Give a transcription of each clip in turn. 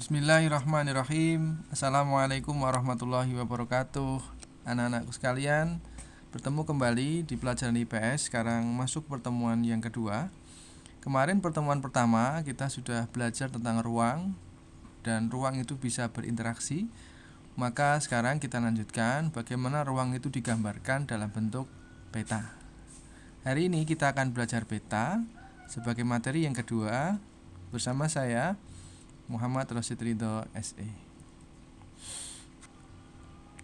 Bismillahirrahmanirrahim. Assalamualaikum warahmatullahi wabarakatuh. Anak-anakku sekalian, bertemu kembali di pelajaran IPS. Sekarang masuk pertemuan yang kedua. Kemarin pertemuan pertama kita sudah belajar tentang ruang, dan ruang itu bisa berinteraksi. Maka sekarang kita lanjutkan bagaimana ruang itu digambarkan dalam bentuk peta. Hari ini kita akan belajar peta sebagai materi yang kedua bersama saya Muhammad Rosid Ridho SE.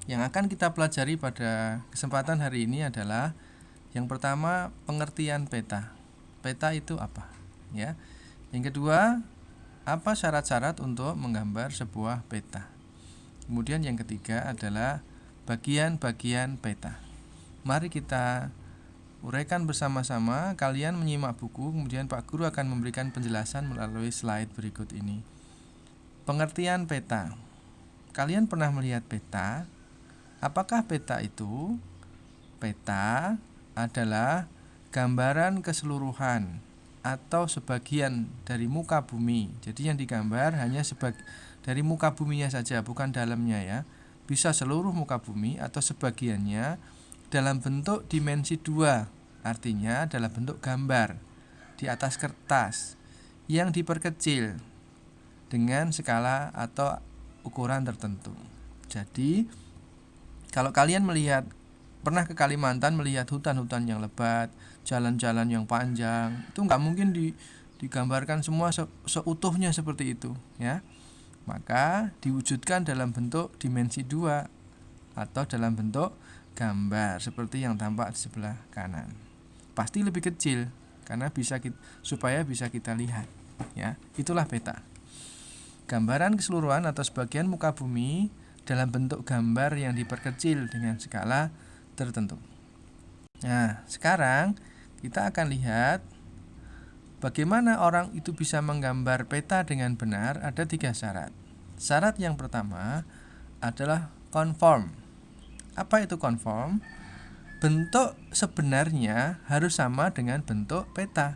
Yang akan kita pelajari pada kesempatan hari ini adalah yang pertama, pengertian peta. Peta itu apa? Ya. Yang kedua, apa syarat-syarat untuk menggambar sebuah peta. Kemudian yang ketiga adalah bagian-bagian peta. Mari kita uraikan bersama-sama. Kalian menyimak buku, kemudian Pak Guru akan memberikan penjelasan melalui slide berikut ini. Pengertian peta. Kalian pernah melihat peta? Apakah peta itu? Peta adalah gambaran keseluruhan atau sebagian dari muka bumi. Jadi yang digambar hanya dari muka buminya saja, bukan dalamnya ya. Bisa seluruh muka bumi atau sebagiannya dalam bentuk dimensi 2. Artinya dalam bentuk gambar di atas kertas yang diperkecil dengan skala atau ukuran tertentu. Jadi kalau kalian pernah ke Kalimantan melihat hutan-hutan yang lebat, jalan-jalan yang panjang, itu nggak mungkin digambarkan semua seutuhnya seperti itu ya. Maka diwujudkan dalam bentuk dimensi 2 atau dalam bentuk gambar seperti yang tampak di sebelah kanan. Pasti lebih kecil karena supaya bisa kita lihat ya. Itulah peta. Gambaran keseluruhan atau sebagian muka bumi dalam bentuk gambar yang diperkecil dengan skala tertentu. Nah, sekarang kita akan lihat bagaimana orang itu bisa menggambar peta dengan benar. Ada 3 syarat. Syarat yang pertama adalah konform. Apa itu konform? Bentuk sebenarnya harus sama dengan bentuk peta.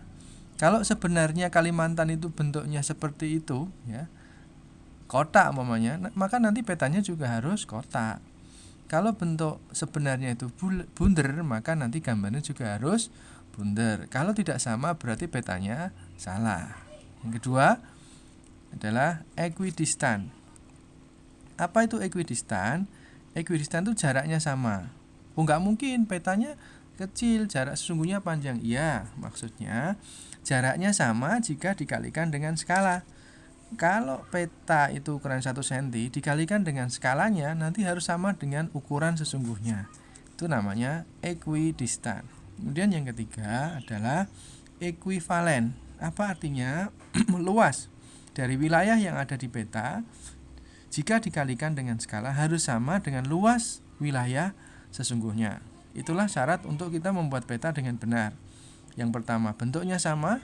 Kalau sebenarnya Kalimantan itu bentuknya seperti itu ya, kotak umpamanya, maka nanti petanya juga harus kotak. Kalau bentuk sebenarnya itu bunder, maka nanti gambarnya juga harus bunder. Kalau tidak sama berarti petanya salah. Yang kedua adalah equidistant. Apa itu equidistant? Equidistant itu jaraknya sama. Nggak mungkin petanya kecil, jarak sesungguhnya panjang. Iya, maksudnya jaraknya sama jika dikalikan dengan skala. Kalau peta itu ukuran 1 cm dikalikan dengan skalanya, nanti harus sama dengan ukuran sesungguhnya. Itu namanya equidistant. Kemudian yang ketiga adalah equivalen. Apa artinya? Luas dari wilayah yang ada di peta jika dikalikan dengan skala harus sama dengan luas wilayah sesungguhnya. Itulah syarat untuk kita membuat peta dengan benar. Yang pertama, bentuknya sama,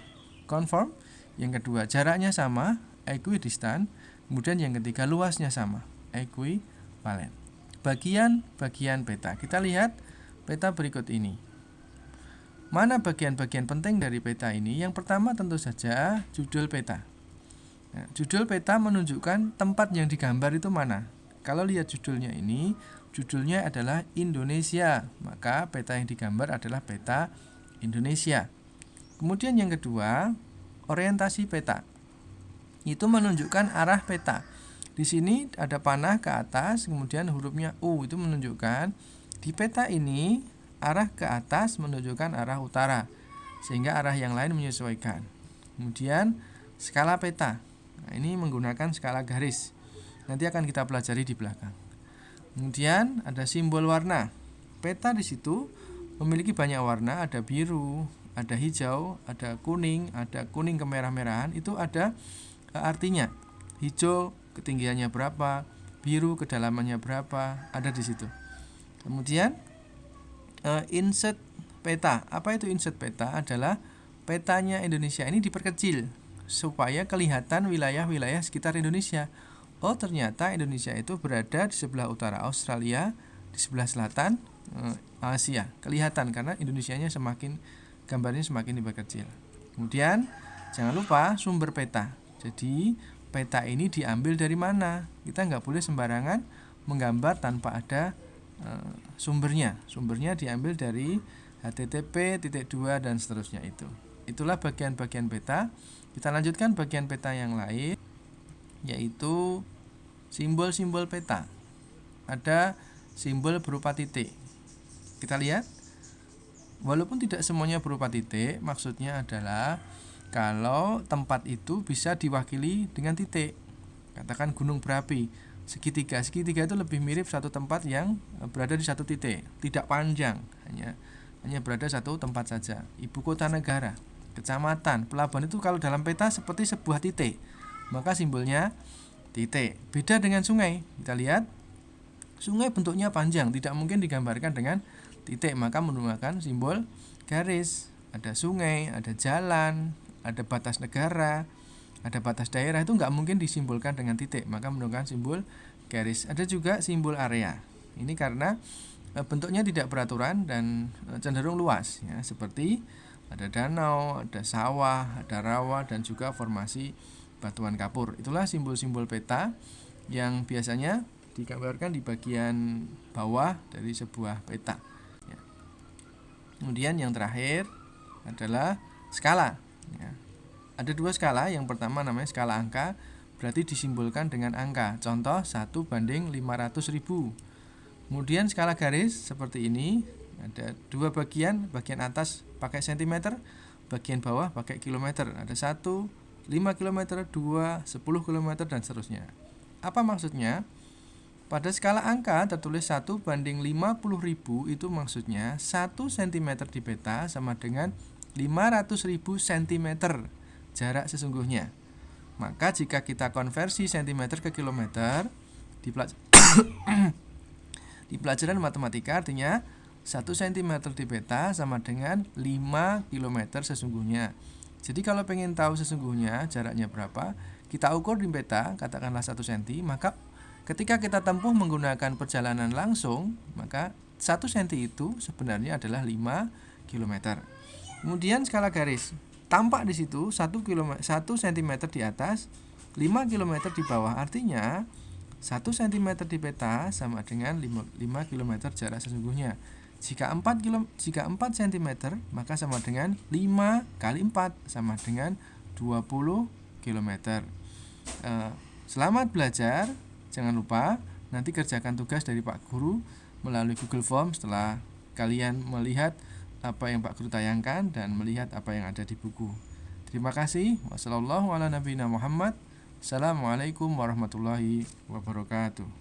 conform. Yang kedua, jaraknya sama, equidistant. Kemudian yang ketiga, luasnya sama, equivalen. Bagian-bagian peta. Kita lihat peta berikut ini. Mana bagian-bagian penting dari peta ini? Yang pertama tentu saja judul peta. Nah, judul peta menunjukkan tempat yang digambar itu mana. Kalau lihat judulnya ini, judulnya adalah Indonesia, maka peta yang digambar adalah peta Indonesia. Kemudian yang kedua, orientasi peta. Itu menunjukkan arah peta. Di sini ada panah ke atas, kemudian hurufnya U, itu menunjukkan di peta ini arah ke atas menunjukkan arah utara, sehingga arah yang lain menyesuaikan. Kemudian skala peta. Nah, ini menggunakan skala garis. Nanti akan kita pelajari di belakang. Kemudian ada simbol warna. Peta di situ memiliki banyak warna, ada biru, ada hijau, ada kuning kemerah-merahan. Itu ada artinya. Hijau ketinggiannya berapa, biru kedalamannya berapa, ada di situ. Kemudian insert peta. Apa itu insert peta? Adalah petanya Indonesia ini diperkecil supaya kelihatan wilayah-wilayah sekitar Indonesia. Oh, ternyata Indonesia itu berada di sebelah utara Australia, di sebelah selatan Asia. Kelihatan karena Indonesianya gambarnya semakin diperkecil. Kemudian jangan lupa sumber peta. Jadi peta ini diambil dari mana. Kita nggak boleh sembarangan menggambar tanpa ada sumbernya. Sumbernya diambil dari http://, dan seterusnya itu. Itulah bagian-bagian peta. Kita lanjutkan bagian peta yang lain, yaitu simbol-simbol peta. Ada simbol berupa titik. Kita lihat, walaupun tidak semuanya berupa titik, maksudnya adalah kalau tempat itu bisa diwakili dengan titik. Katakan gunung berapi, segitiga itu lebih mirip satu tempat yang berada di satu titik, tidak panjang, hanya berada satu tempat saja. Ibu kota negara, kecamatan, pelabuhan itu kalau dalam peta seperti sebuah titik, maka simbolnya titik. Beda dengan sungai. Kita lihat, sungai bentuknya panjang, tidak mungkin digambarkan dengan titik, maka menggunakan simbol garis. Ada sungai, ada jalan, ada batas negara, ada batas daerah, itu nggak mungkin disimbolkan dengan titik, maka menggunakan simbol garis. Ada juga simbol area. Ini karena bentuknya tidak beraturan dan cenderung luas, ya, seperti ada danau, ada sawah, ada rawa, dan juga formasi batuan kapur. Itulah simbol-simbol peta yang biasanya digambarkan di bagian bawah dari sebuah peta, ya. Kemudian yang terakhir adalah skala, ya. Ada dua skala. Yang pertama namanya skala angka, berarti disimbolkan dengan angka. Contoh 1:500.000. Kemudian skala garis seperti ini, ada dua bagian atas pakai sentimeter, bagian bawah pakai kilometer. Ada 1, 5 km, 2, 10 km, dan seterusnya. Apa maksudnya? Pada skala angka tertulis 1:50.000, itu maksudnya 1 cm di peta sama dengan 500.000 cm jarak sesungguhnya. Maka jika kita konversi cm ke kilometer di pelajaran matematika, artinya 1 cm di peta sama dengan 5 km sesungguhnya. Jadi kalau pengen tahu sesungguhnya jaraknya berapa, kita ukur di peta, katakanlah 1 cm, maka ketika kita tempuh menggunakan perjalanan langsung, maka 1 cm itu sebenarnya adalah 5 km. Kemudian skala garis, tampak di situ 1 cm di atas, 5 km di bawah. Artinya 1 cm di peta sama dengan 5 km jarak sesungguhnya. Jika 4 cm, maka sama dengan 5 kali 4 sama dengan 20 km. Selamat belajar. Jangan lupa nanti kerjakan tugas dari Pak Guru melalui Google Form setelah kalian melihat apa yang Pak Guru tayangkan dan melihat apa yang ada di buku. Terima kasih. Wassalamualaikum warahmatullahi wabarakatuh.